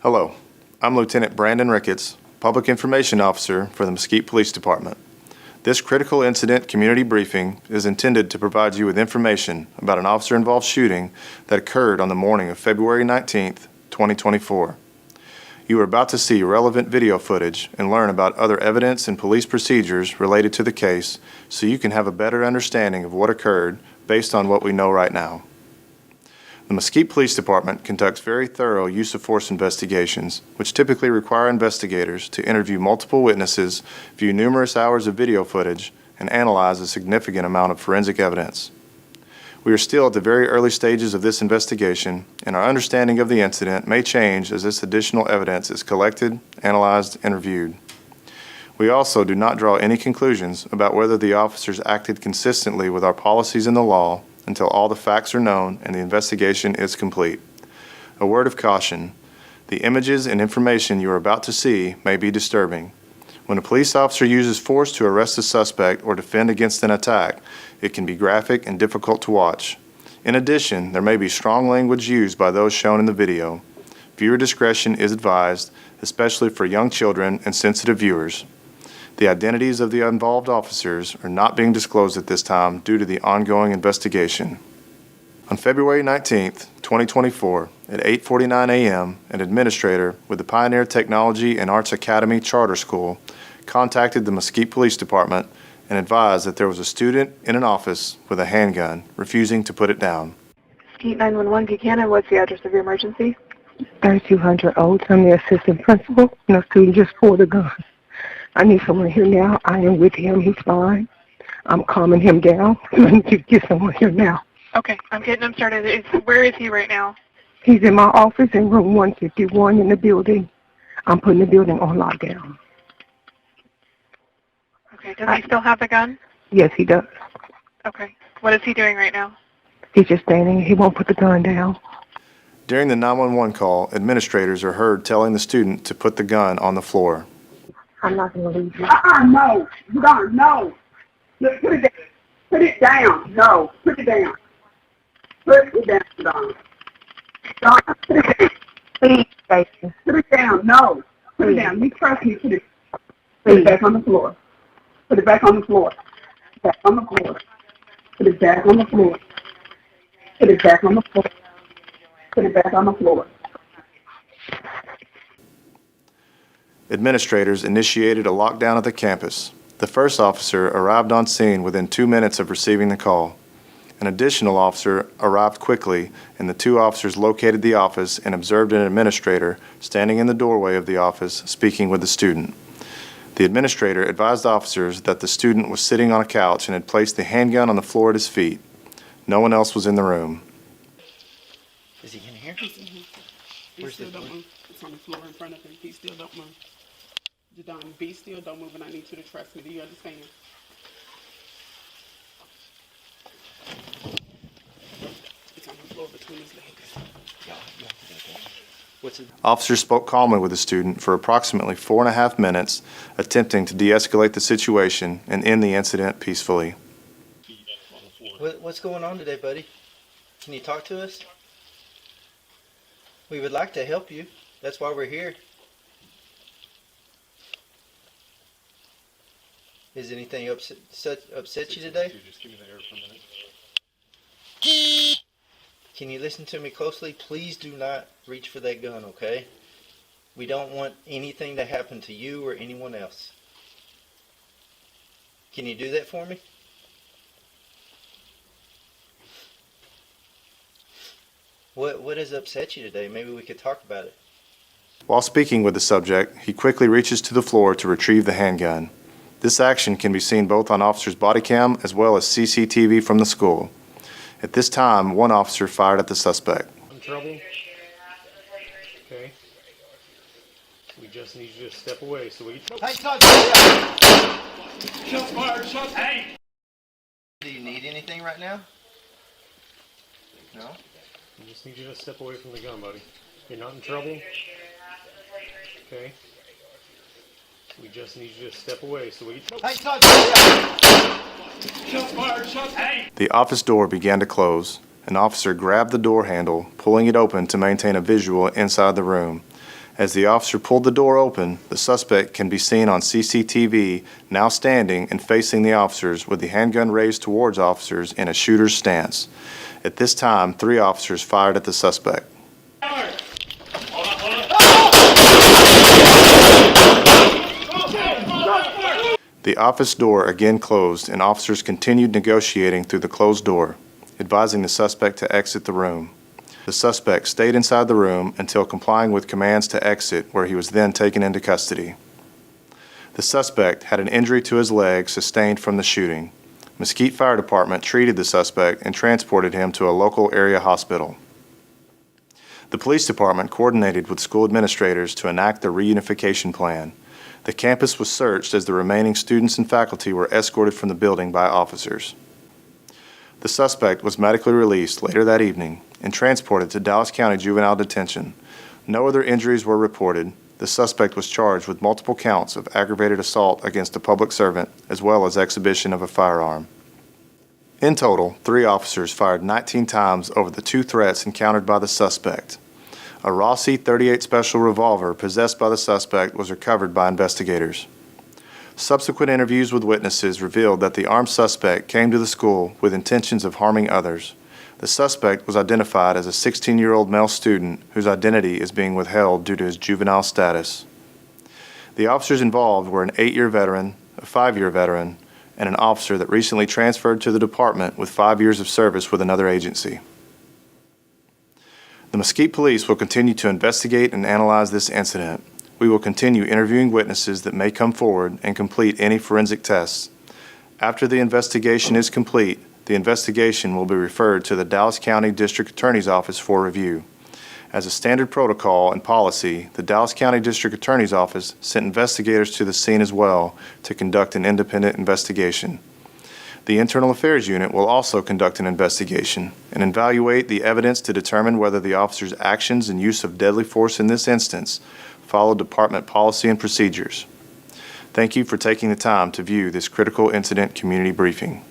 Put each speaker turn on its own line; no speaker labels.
Hello, I'm Lieutenant Brandon Ricketts, Public Information Officer for the Mesquite Police Department. This critical incident community briefing is intended to provide you with information about an officer-involved shooting that occurred on the morning of February 19th, 2024. You are about to see relevant video footage and learn about other evidence and police procedures related to the case so you can have a better understanding of what occurred based on what we know right now. The Mesquite Police Department conducts very thorough use of force investigations, which typically require investigators to interview multiple witnesses, view numerous hours of video footage, and analyze a significant amount of forensic evidence. We are still at the very early stages of this investigation, and our understanding of the incident may change as this additional evidence is collected, analyzed, and reviewed. We also do not draw any conclusions about whether the officers acted consistently with our policies and the law until all the facts are known and the investigation is complete. A word of caution: the images and information you are about to see may be disturbing. When a police officer uses force to arrest a suspect or defend against an attack, it can be graphic and difficult to watch. In addition, there may be strong language used by those shown in the video. Viewer discretion is advised, especially for young children and sensitive viewers. The identities of the involved officers are not being disclosed at this time due to the ongoing investigation. On February 19, 2024, at 8:49 a.m., an administrator with the Pioneer Technology and Arts Academy Charter School contacted the Mesquite Police Department and advised that there was a student in an office with a handgun, refusing to put it down.
Mesquite 911 Buchanan, what's the address of your emergency?
3200 Old. I'm the assistant principal, and the student just pulled a gun. I need someone here now. I am with him. He's fine. I'm calming him down. I need to get someone here now.
Okay, I'm getting him started. Where is he right now?
He's in my office in room 151 in the building. I'm putting the building on lockdown.
Okay, does he still have the gun?
Yes, he does.
Okay, what is he doing right now?
He's just standing. He won't put the gun down.
During the 911 call, administrators are heard telling the student to put the gun on the floor.
I'm not going to leave you.
No. You don't. No. Look, put it down. Put it down. No. Put it down. Put it down, Don. Don, put it down.
Please, Jason.
Put it down. No. Put it down. You trust me. Put it back on the floor. Put it back on the floor. Back on the floor. Put it back on the floor. Put it back on the floor. Put it back on the floor.
Administrators initiated a lockdown at the campus. The first officer arrived on scene within 2 minutes of receiving the call. An additional officer arrived quickly, and the two officers located the office and observed an administrator standing in the doorway of the office speaking with the student. The administrator advised officers that the student was sitting on a couch and had placed the handgun on the floor at his feet. No one else was in the room.
Is he in here?
He still don't move. It's on the floor in front of him. He still don't move. Jadon, be still, don't move, and I need you to trust me. Do you understand? It's on the floor between his legs.
What's it?
Officers spoke calmly with the student for approximately 4.5 minutes, attempting to de-escalate the situation and end the incident peacefully.
What's going on today, buddy? Can you talk to us? We would like to help you. That's why we're here. Is anything upset you today?
Just give me the air for a minute.
Can you listen to me closely? Please do not reach for that gun, okay? We don't want anything to happen to you or anyone else. Can you do that for me? What has upset you today? Maybe we could talk about it.
While speaking with the subject, he quickly reaches to the floor to retrieve the handgun. This action can be seen both on officers' Bodycam as well as CCTV from the school. At this time, one officer fired at the suspect.
In trouble? Okay. We just need you to step away so we can...
Hey, stop!
Shots fired! Shots... Hey!
Do you need anything right now? No?
We just need you to step away from the gun, buddy. You're not in trouble? Okay. We just need you to step away so we can...
Hey, stop!
Shots fired! Shots... Hey!
The office door began to close. An officer grabbed the door handle, pulling it open to maintain a visual inside the room. As the officer pulled the door open, the suspect can be seen on CCTV now standing and facing the officers with the handgun raised towards officers in a shooter's stance. At this time, 3 officers fired at the suspect. The office door again closed and officers continued negotiating through the closed door, advising the suspect to exit the room. The suspect stayed inside the room until complying with commands to exit, where he was then taken into custody. The suspect had an injury to his leg sustained from the shooting. Mesquite Fire Department treated the suspect and transported him to a local area hospital. The police department coordinated with school administrators to enact the reunification plan. The campus was searched as the remaining students and faculty were escorted from the building by officers. The suspect was medically released later that evening and transported to Dallas County Juvenile Detention. No other injuries were reported. The suspect was charged with multiple counts of aggravated assault against a public servant, as well as exhibition of a firearm. In total, 3 officers fired 19 times over the 2 threats encountered by the suspect. A Rossi .38 special revolver possessed by the suspect was recovered by investigators. Subsequent interviews with witnesses revealed that the armed suspect came to the school with intentions of harming others. The suspect was identified as a 16-year-old male student whose identity is being withheld due to his juvenile status. The officers involved were an 8-year veteran, a 5-year veteran, and an officer that recently transferred to the department with 5 years of service with another agency. The Mesquite Police will continue to investigate and analyze this incident. We will continue interviewing witnesses that may come forward and complete any forensic tests. After the investigation is complete, the investigation will be referred to the Dallas County District Attorney's Office for review. As a standard protocol and policy, the Dallas County District Attorney's Office sent investigators to the scene as well to conduct an independent investigation. The Internal Affairs Unit will also conduct an investigation and evaluate the evidence to determine whether the officer's actions and use of deadly force in this instance follow department policy and procedures. Thank you for taking the time to view this critical incident community briefing.